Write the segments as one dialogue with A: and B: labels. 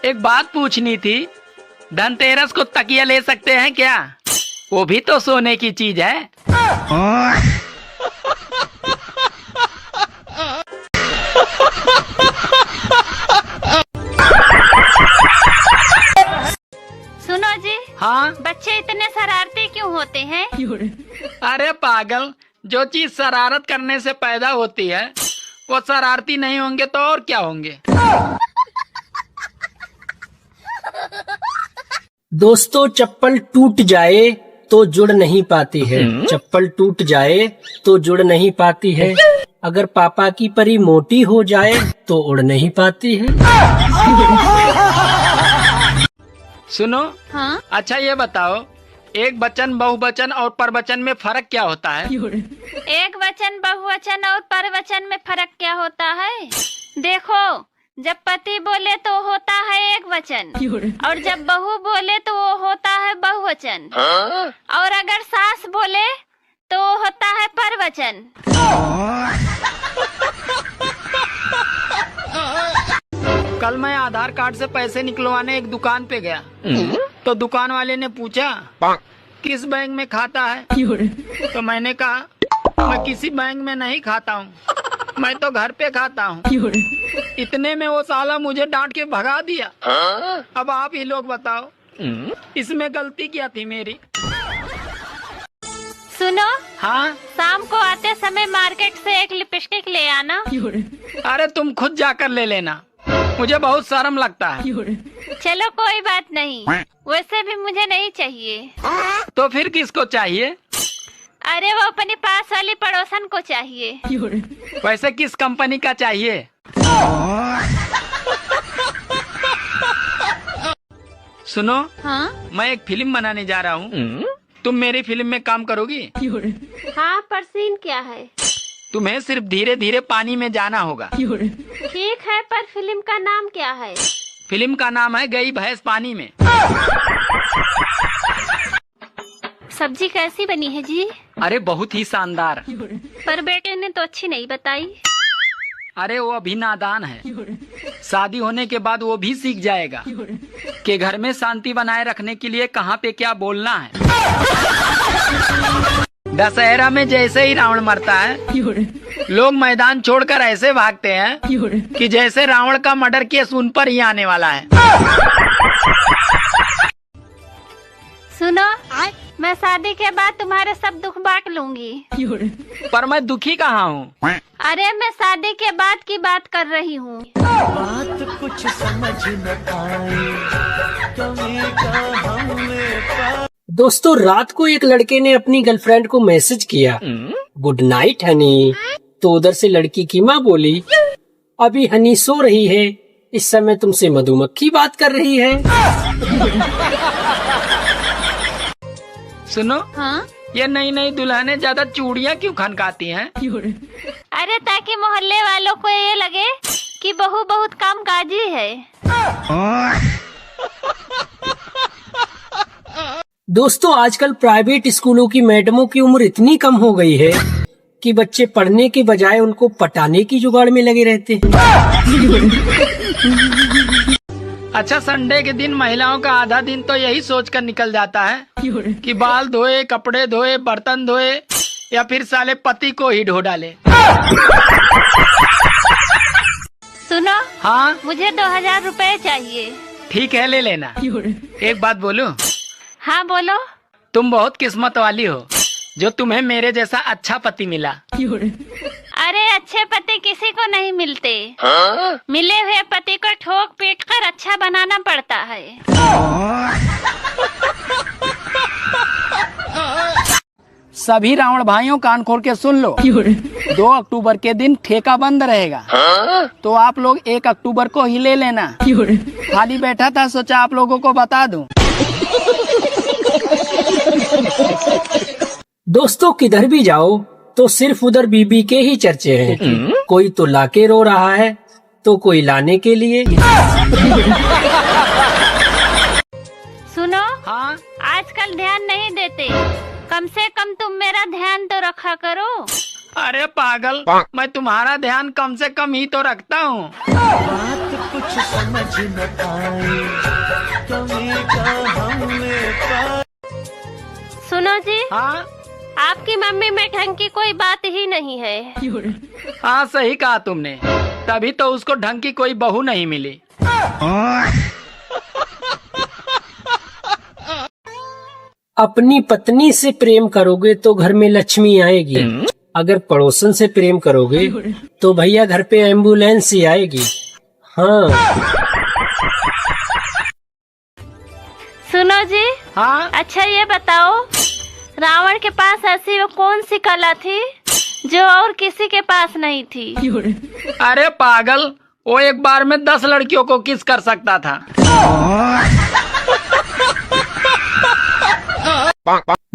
A: एक बात पूछनी थी, धनतेरस को तकिया ले सकते हैं क्या? वो भी तो सोने की चीज है।
B: सुनो जी।
A: हाँ,
B: बच्चे इतने शरारती क्यों होते हैं?
A: अरे पागल, जो चीज शरारत करने से पैदा होती है वो शरारती नहीं होंगे तो और क्या होंगे?
C: दोस्तों, चप्पल टूट जाए तो जुड़ नहीं पाती है। चप्पल टूट जाए तो जुड़ नहीं पाती है। अगर पापा की परी मोटी हो जाए तो उड़ नहीं पाती है।
A: सुनो,
B: हाँ?
A: अच्छा ये बताओ, एक वचन, बहुवचन और परवचन में फर्क क्या होता है?
B: एक वचन, बहुवचन और परवचन में फर्क क्या होता है? देखो, जब पति बोले तो होता है एक वचन, और जब बहू बोले तो वो होता है बहुवचन, और अगर सास बोले तो वो होता है परवचन।
A: कल मैं आधार कार्ड से पैसे निकलवाने एक दुकान पे गया, तो दुकान वाले ने पूछा किस बैंक में खाता है? तो मैंने कहा मैं किसी बैंक में नहीं खाता हूँ, मैं तो घर पे खाता हूँ। इतने में वो साला मुझे डांट के भगा दिया। अब आप ही लोग बताओ, इसमें गलती क्या थी मेरी?
B: सुनो,
A: हाँ?
B: शाम को आते समय मार्केट से एक लिपस्टिक ले आना।
A: अरे तुम खुद जाकर ले लेना, मुझे बहुत शर्म लगता है।
B: चलो कोई बात नहीं, वैसे भी मुझे नहीं चाहिए।
A: तो फिर किसको चाहिए?
B: अरे वो अपनी पास वाली पड़ोसन को चाहिए।
A: वैसे किस कंपनी का चाहिए? सुनो,
B: हाँ?
A: मैं एक फिल्म बनाने जा रहा हूँ, तुम मेरी फिल्म में काम करोगी?
B: हाँ, पर सीन क्या है?
A: तुम्हें सिर्फ धीरे धीरे पानी में जाना होगा।
B: ठीक है, पर फिल्म का नाम क्या है?
A: फिल्म का नाम है गई भैंस पानी में।
B: सब्जी कैसी बनी है जी?
A: अरे बहुत ही शानदार।
B: पर बेटे ने तो अच्छी नहीं बताई।
A: अरे वो अभी नादान है, शादी होने के बाद वो भी सीख जाएगा कि घर में शांति बनाए रखने के लिए कहाँ पे क्या बोलना है। दशहरा में जैसे ही रावण मरता है, लोग मैदान छोड़कर ऐसे भागते हैं कि जैसे रावण का मर्डर केस उन पर ही आने वाला है।
B: सुनो, मैं शादी के बाद तुम्हारे सब दुख बांट लूंगी।
A: पर मैं दुखी कहाँ हूँ?
B: अरे मैं शादी के बाद की बात कर रही हूँ।
D: बात कुछ समझ न आई, कमी का हमने
C: दोस्तों, रात को एक लड़के ने अपनी गर्लफ्रेंड को मैसेज किया, गुड नाइट हनी। तो उधर से लड़की की माँ बोली, अभी हनी सो रही है, इस समय तुमसे मधुमक्खी बात कर रही है।
A: सुनो,
B: हाँ?
A: ये नई नई दुल्हनें ज्यादा चूड़ियाँ क्यों खनकाती हैं?
B: अरे ताकि मोहल्ले वालों को ये लगे कि बहू बहुत कामकाजी है।
C: दोस्तों, आजकल प्राइवेट स्कूलों की मैडमों की उम्र इतनी कम हो गई है कि बच्चे पढ़ने के बजाय उनको पटाने की जुगाड़ में लगे रहते हैं।
A: अच्छा, संडे के दिन महिलाओं का आधा दिन तो यही सोचकर निकल जाता है कि बाल धोए, कपड़े धोए, बर्तन धोए, या फिर साले पति को ही ढो डाले।
B: सुनो,
A: हाँ?
B: मुझे 2000 रुपए चाहिए।
A: ठीक है, ले लेना। एक बात बोलूं?
B: हाँ बोलो।
A: तुम बहुत किस्मत वाली हो जो तुम्हें मेरे जैसा अच्छा पति मिला।
B: अरे अच्छे पति किसी को नहीं मिलते, मिले हुए पति को ठोक पीट कर अच्छा बनाना पड़ता है।
A: सभी रावण भाइयों कान खोल के सुन लो, 2 अक्टूबर के दिन ठेका बंद रहेगा, तो आप लोग 1 अक्टूबर को ही ले लेना। खाली बैठा था, सोचा आप लोगों को बता दूं।
C: दोस्तों, किधर भी जाओ तो सिर्फ उधर बीबी के ही चर्चे हैं। कोई तो लाके रो रहा है तो कोई लाने के लिए।
B: सुनो,
A: हाँ?
B: आजकल ध्यान नहीं देते, कम से कम तुम मेरा ध्यान तो रखा करो।
A: अरे पागल, मैं तुम्हारा ध्यान कम से कम ही तो रखता हूँ।
D: बात कुछ समझ न आई, कमी का हमने पाया।
B: सुनो जी,
A: हाँ
B: आपकी मम्मी में ढंग की कोई बात ही नहीं है।
A: हाँ, सही कहा तुमने, तभी तो उसको ढंग की कोई बहू नहीं मिली।
C: अपनी पत्नी से प्रेम करोगे तो घर में लक्ष्मी आएगी, अगर पड़ोसन से प्रेम करोगे तो भैया घर पे एम्बुलेंस ही आएगी। हाँ।
B: सुनो जी,
A: हाँ
B: अच्छा ये बताओ, रावण के पास ऐसी वो कौन सी कला थी जो और किसी के पास नहीं थी?
A: अरे पागल, वो एक बार में 10 लड़कियों को किस कर सकता था।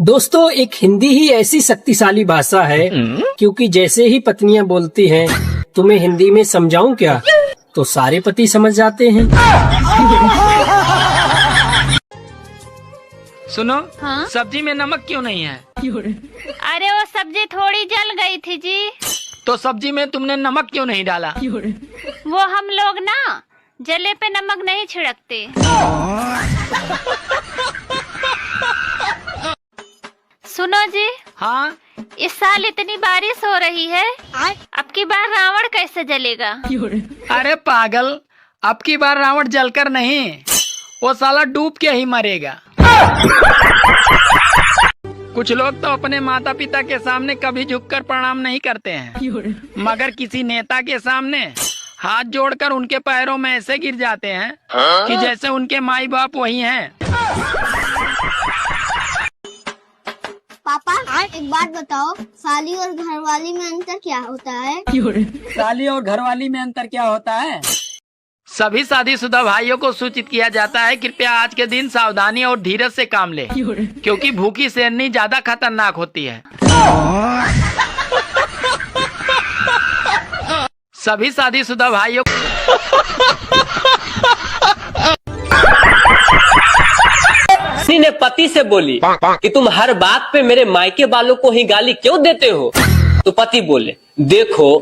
C: दोस्तों, एक हिंदी ही ऐसी शक्तिशाली भाषा है, क्योंकि जैसे ही पत्नियां बोलती हैं तुम्हें हिंदी में समझाऊं क्या, तो सारे पति समझ जाते हैं।
A: सुनो,
B: हाँ?
A: सब्जी में नमक क्यों नहीं है?
B: अरे वो सब्जी थोड़ी जल गई थी जी।
A: तो सब्जी में तुमने नमक क्यों नहीं डाला?
B: वो हम लोग ना जले पे नमक नहीं छिड़कते। सुनो जी,
A: हाँ
B: इस साल इतनी बारिश हो रही है, अब की बार रावण कैसे जलेगा?
A: अरे पागल, अब की बार रावण जलकर नहीं, वो साला डूब के ही मरेगा। कुछ लोग तो अपने माता पिता के सामने कभी झुककर प्रणाम नहीं करते हैं, मगर किसी नेता के सामने हाथ जोड़कर उनके पैरों में ऐसे गिर जाते हैं कि जैसे उनके माई बाप वही हैं।
E: पापा, एक बात बताओ, साली और घरवाली में अंतर क्या होता है?
A: साली और घरवाली में अंतर क्या होता है? सभी शादीशुदा भाइयों को सूचित किया जाता है, कृपया आज के दिन सावधानी और धीरज से काम ले, क्योंकि भूखी शेरनी ज्यादा खतरनाक होती है। सभी शादीशुदा भाइयों
F: पत्नी ने पति से बोली कि तुम हर बात पे मेरे मायके वालों को ही गाली क्यों देते हो? तो पति बोले, देखो,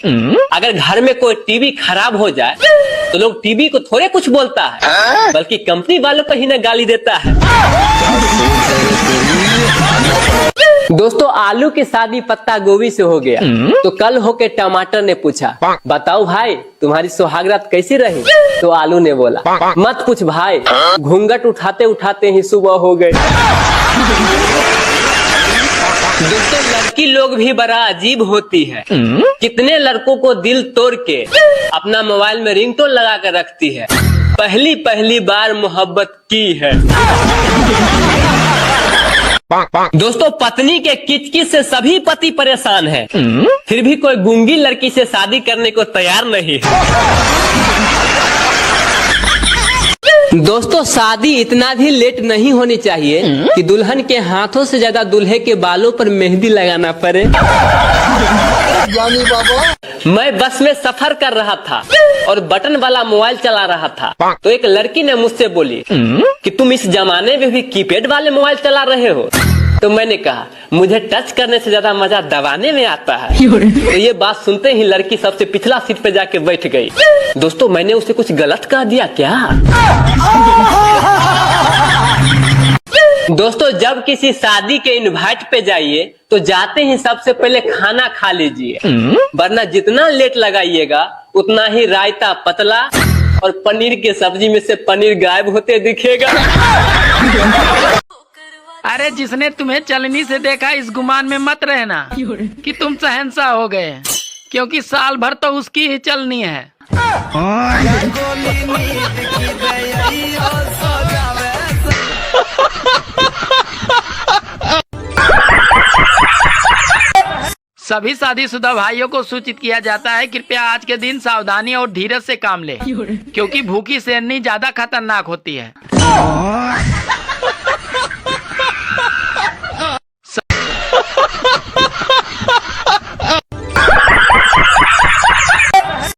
F: अगर घर में कोई टीवी खराब हो जाए तो लोग टीवी को थोड़े कुछ बोलता है, बल्कि कंपनी वालों को ही ना गाली देता है। दोस्तों, आलू की शादी पत्ता गोभी से हो गया, तो कल होके टमाटर ने पूछा, बताओ भाई तुम्हारी सुहागरात कैसी रही? तो आलू ने बोला, मत पूछ भाई, घूंघट उठाते उठाते ही सुबह हो गए। दोस्तों, लड़की लोग भी बड़ा अजीब होती है। कितने लड़कों को दिल तोड़ के अपना मोबाइल में रिंगटोन लगा कर रखती है, पहली पहली बार मोहब्बत की है। दोस्तों, पत्नी के किचकिच से सभी पति परेशान हैं, फिर भी कोई गूंगी लड़की से शादी करने को तैयार नहीं है। दोस्तों, शादी इतना भी लेट नहीं होनी चाहिए कि दुल्हन के हाथों से ज्यादा दूल्हे के बालों पर मेहंदी लगाना पड़े। मैं बस में सफर कर रहा था और बटन वाला मोबाइल चला रहा था, तो एक लड़की ने मुझसे बोली कि तुम इस जमाने में भी कीपैड वाले मोबाइल चला रहे हो? तो मैंने कहा, मुझे टच करने से ज्यादा मजा दबाने में आता है। तो ये बात सुनते ही लड़की सबसे पिछला सीट पे जाके बैठ गई। दोस्तों, मैंने उसे कुछ गलत कह दिया क्या? दोस्तों, जब किसी शादी के इनवाइट पे जाइए तो जाते ही सबसे पहले खाना खा लीजिए, वरना जितना लेट लगाइएगा उतना ही रायता पतला और पनीर की सब्जी में से पनीर गायब होते दिखेगा।
A: अरे, जिसने तुम्हें चलनी से देखा इस गुमान में मत रहना कि तुम शहंशाह हो गए, क्योंकि साल भर तो उसकी ही चलनी है। सभी शादीशुदा भाइयों को सूचित किया जाता है, कृपया आज के दिन सावधानी और धीरज से काम ले, क्योंकि भूखी शेरनी ज्यादा खतरनाक होती है।